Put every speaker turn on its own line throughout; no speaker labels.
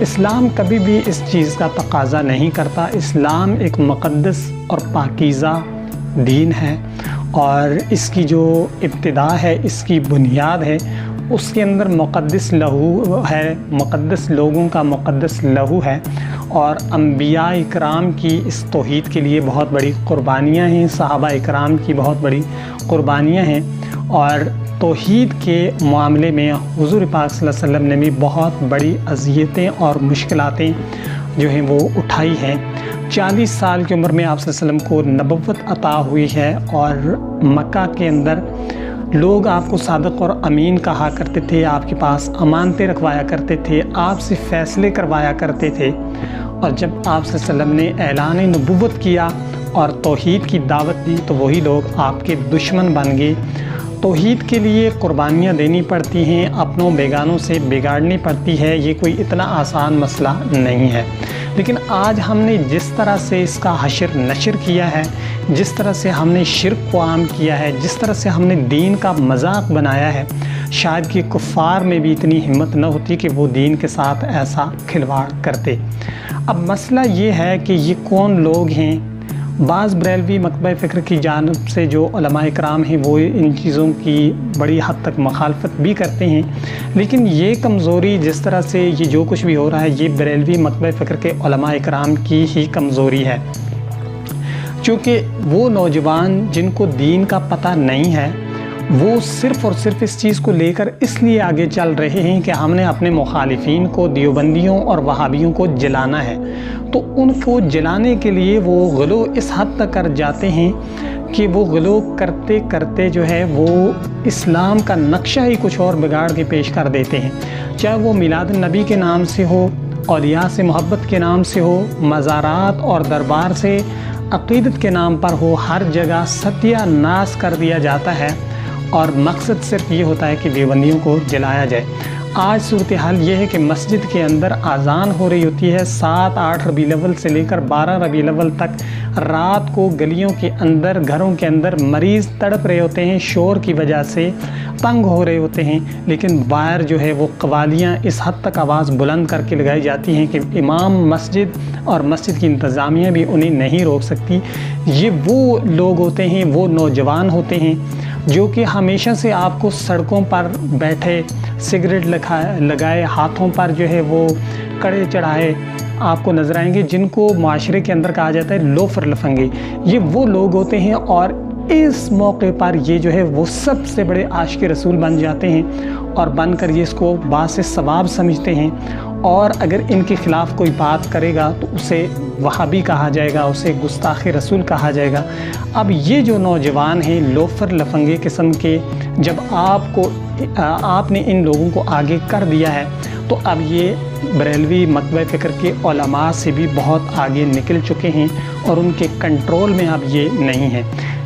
اسلام کبھی بھی اس چیز کا تقاضا نہیں کرتا۔ اسلام ایک مقدس اور پاکیزہ دین ہے، اور اس کی جو ابتدا ہے، اس کی بنیاد ہے، اس کے اندر مقدس لہو ہے، مقدس لوگوں کا مقدس لہو ہے، اور انبیاء اکرام کی اس توحید کے لیے بہت بڑی قربانیاں ہیں، صحابہ اکرام کی بہت بڑی قربانیاں ہیں، اور توحید کے معاملے میں حضور پاک صلی اللہ علیہ وسلم نے بھی بہت بڑی اذیتیں اور مشکلاتیں جو ہیں وہ اٹھائی ہیں۔ 40 سال کی عمر میں آپ صلی اللہ علیہ وسلم کو نبوت عطا ہوئی ہے، اور مکہ کے اندر لوگ آپ کو صادق اور امین کہا کرتے تھے، آپ کے پاس امانتیں رکھوایا کرتے تھے، آپ سے فیصلے کروایا کرتے تھے، اور جب آپ صلی اللہ علیہ وسلم نے اعلان نبوت کیا اور توحید کی دعوت دی تو وہی لوگ آپ کے دشمن بن گئے۔ توحید کے لیے قربانیاں دینی پڑتی ہیں، اپنوں بیگانوں سے بگاڑنی پڑتی ہے، یہ کوئی اتنا آسان مسئلہ نہیں ہے۔ لیکن آج ہم نے جس طرح سے اس کا حشر نشر کیا ہے، جس طرح سے ہم نے شرک کو عام کیا ہے، جس طرح سے ہم نے دین کا مذاق بنایا ہے، شاید کہ کفار میں بھی اتنی ہمت نہ ہوتی کہ وہ دین کے ساتھ ایسا کھلواڑ کرتے۔ اب مسئلہ یہ ہے کہ یہ کون لوگ ہیں۔ بعض بریلوی مکتبہ فکر کی جانب سے جو علماء اکرام ہیں وہ ان چیزوں کی بڑی حد تک مخالفت بھی کرتے ہیں، لیکن یہ کمزوری جس طرح سے یہ جو کچھ بھی ہو رہا ہے یہ بریلوی مکتبہ فکر کے علماء اکرام کی ہی کمزوری ہے، چونکہ وہ نوجوان جن کو دین کا پتہ نہیں ہے وہ صرف اور صرف اس چیز کو لے کر اس لیے آگے چل رہے ہیں کہ ہم نے اپنے مخالفین کو، دیوبندیوں اور وہابیوں کو جلانا ہے، تو ان کو جلانے کے لیے وہ غلو اس حد تک کر جاتے ہیں کہ وہ غلو کرتے کرتے جو ہے وہ اسلام کا نقشہ ہی کچھ اور بگاڑ کے پیش کر دیتے ہیں، چاہے وہ میلاد النبی کے نام سے ہو، اولیاء سے محبت کے نام سے ہو، مزارات اور دربار سے عقیدت کے نام پر ہو، ہر جگہ ستیہ ناش کر دیا جاتا ہے، اور مقصد صرف یہ ہوتا ہے کہ دیوبندیوں کو جلایا جائے۔ آج صورتحال یہ ہے کہ مسجد کے اندر اذان ہو رہی ہوتی ہے 7-8 ربیع الاول سے لے کر 12 ربیع الاول تک، رات کو گلیوں کے اندر، گھروں کے اندر مریض تڑپ رہے ہوتے ہیں، شور کی وجہ سے تنگ ہو رہے ہوتے ہیں، لیکن باہر جو ہے وہ قوالیاں اس حد تک آواز بلند کر کے لگائی جاتی ہیں کہ امام مسجد اور مسجد کی انتظامیہ بھی انہیں نہیں روک سکتی۔ یہ وہ لوگ ہوتے ہیں، وہ نوجوان ہوتے ہیں جو کہ ہمیشہ سے آپ کو سڑکوں پر بیٹھے سگریٹ لگائے، ہاتھوں پر جو ہے وہ کڑے چڑھائے آپ کو نظر آئیں گے، جن کو معاشرے کے اندر کہا جاتا ہے لوفر لفنگے۔ یہ وہ لوگ ہوتے ہیں، اور اس موقع پر یہ جو ہے وہ سب سے بڑے عاشق رسول بن جاتے ہیں، اور بن کر یہ اس کو باعث ثواب سمجھتے ہیں، اور اگر ان کے خلاف کوئی بات کرے گا تو اسے وہابی کہا جائے گا، اسے گستاخ رسول کہا جائے گا۔ اب یہ جو نوجوان ہیں لوفر لفنگے قسم کے، جب آپ نے ان لوگوں کو آگے کر دیا ہے تو اب یہ بریلوی مکتبہ فکر کے علماء سے بھی بہت آگے نکل چکے ہیں، اور ان کے کنٹرول میں اب یہ نہیں ہے۔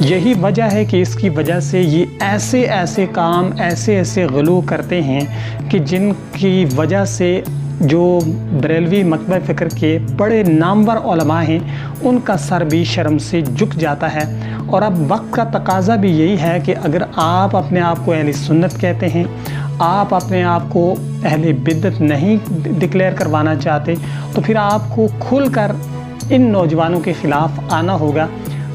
یہی وجہ ہے کہ اس کی وجہ سے یہ ایسے کام، ایسے غلو کرتے ہیں کہ جن کی وجہ سے جو بریلوی مکتبہ فکر کے بڑے نامور علماء ہیں ان کا سر بھی شرم سے جھک جاتا ہے۔ اور اب وقت کا تقاضا بھی یہی ہے کہ اگر آپ اپنے آپ کو اہل سنت کہتے ہیں، آپ اپنے آپ کو اہل بدعت نہیں ڈکلیئر کروانا چاہتے، تو پھر آپ کو کھل کر ان نوجوانوں کے خلاف آنا ہوگا،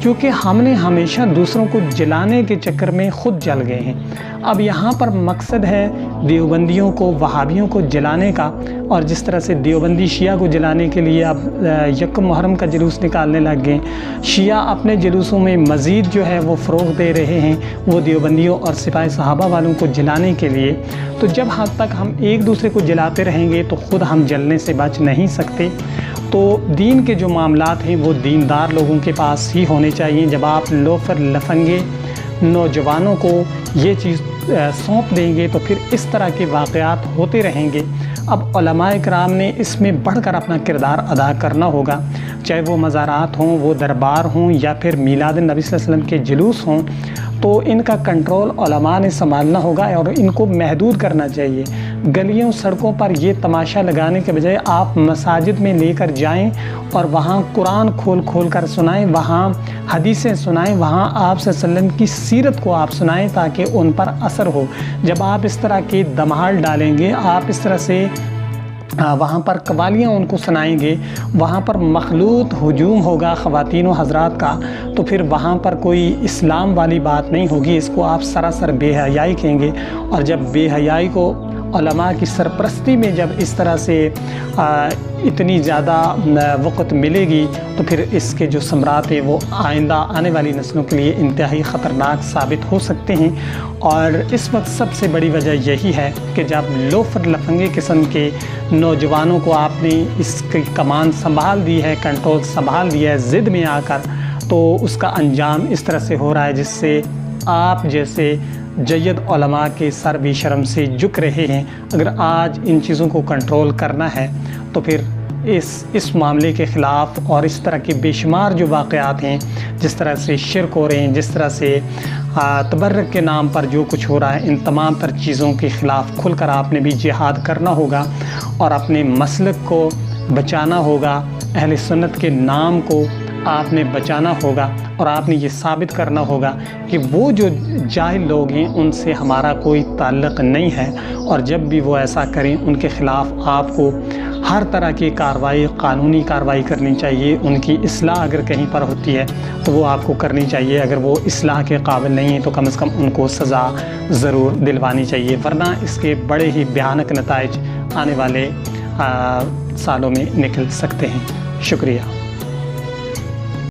کیونکہ ہم نے ہمیشہ دوسروں کو جلانے کے چکر میں خود جل گئے ہیں۔ اب یہاں پر مقصد ہے دیوبندیوں کو، وہابیوں کو جلانے کا، اور جس طرح سے دیوبندی شیعہ کو جلانے کے لیے اب یکم محرم کا جلوس نکالنے لگ گئے، شیعہ اپنے جلوسوں میں مزید جو ہے وہ فروغ دے رہے ہیں وہ دیوبندیوں اور سپاہ صحابہ والوں کو جلانے کے لیے۔ تو جب حد تک ہم ایک دوسرے کو جلاتے رہیں گے تو خود ہم جلنے سے بچ نہیں سکتے۔ تو دین کے جو معاملات ہیں وہ دیندار لوگوں کے پاس ہی ہونے چاہیے۔ جب آپ لوفر لفنگے نوجوانوں کو یہ چیز سونپ دیں گے تو پھر اس طرح کے واقعات ہوتے رہیں گے۔ اب علماء کرام نے اس میں بڑھ کر اپنا کردار ادا کرنا ہوگا، چاہے وہ مزارات ہوں، وہ دربار ہوں، یا پھر میلاد النبی صلی اللہ علیہ وسلم کے جلوس ہوں، تو ان کا کنٹرول علماء نے سنبھالنا ہوگا اور ان کو محدود کرنا چاہیے۔ گلیوں سڑکوں پر یہ تماشا لگانے کے بجائے آپ مساجد میں لے کر جائیں اور وہاں قرآن کھول کر سنائیں، وہاں حدیثیں سنائیں، وہاں آپ صلی اللہ علیہ وسلم کی سیرت کو آپ سنائیں تاکہ ان پر اثر ہو۔ جب آپ اس طرح کے دمہال ڈالیں گے، آپ اس طرح سے وہاں پر قوالیاں ان کو سنائیں گے، وہاں پر مخلوط ہجوم ہوگا خواتین و حضرات کا، تو پھر وہاں پر کوئی اسلام والی بات نہیں ہوگی، اس کو آپ سراسر بے حیائی کہیں گے۔ اور جب بے حیائی کو علماء کی سرپرستی میں جب اس طرح سے اتنی زیادہ وقت ملے گی تو پھر اس کے جو ثمرات ہیں وہ آئندہ آنے والی نسلوں کے لیے انتہائی خطرناک ثابت ہو سکتے ہیں۔ اور اس وقت سب سے بڑی وجہ یہی ہے کہ جب لوفر لفنگے قسم کے نوجوانوں کو آپ نے اس کی کمان سنبھال دی ہے، کنٹرول سنبھال دیا ہے ضد میں آ کر، تو اس کا انجام اس طرح سے ہو رہا ہے جس سے آپ جیسے جید علماء کے سر بھی شرم سے جھک رہے ہیں۔ اگر آج ان چیزوں کو کنٹرول کرنا ہے تو پھر اس معاملے کے خلاف اور اس طرح کے بے شمار جو واقعات ہیں، جس طرح سے شرک ہو رہے ہیں، جس طرح سے تبرک کے نام پر جو کچھ ہو رہا ہے، ان تمام تر چیزوں کے خلاف کھل کر آپ نے بھی جہاد کرنا ہوگا اور اپنے مسلک کو بچانا ہوگا، اہل سنت کے نام کو آپ نے بچانا ہوگا، اور آپ نے یہ ثابت کرنا ہوگا کہ وہ جو جاہل لوگ ہیں ان سے ہمارا کوئی تعلق نہیں ہے، اور جب بھی وہ ایسا کریں ان کے خلاف آپ کو ہر طرح کی کارروائی، قانونی کارروائی کرنی چاہیے۔ ان کی اصلاح اگر کہیں پر ہوتی ہے تو وہ آپ کو کرنی چاہیے، اگر وہ اصلاح کے قابل نہیں ہیں تو کم از کم ان کو سزا ضرور دلوانی چاہیے، ورنہ اس کے بڑے ہی بھیانک نتائج آنے والے سالوں میں نکل سکتے ہیں۔ شکریہ۔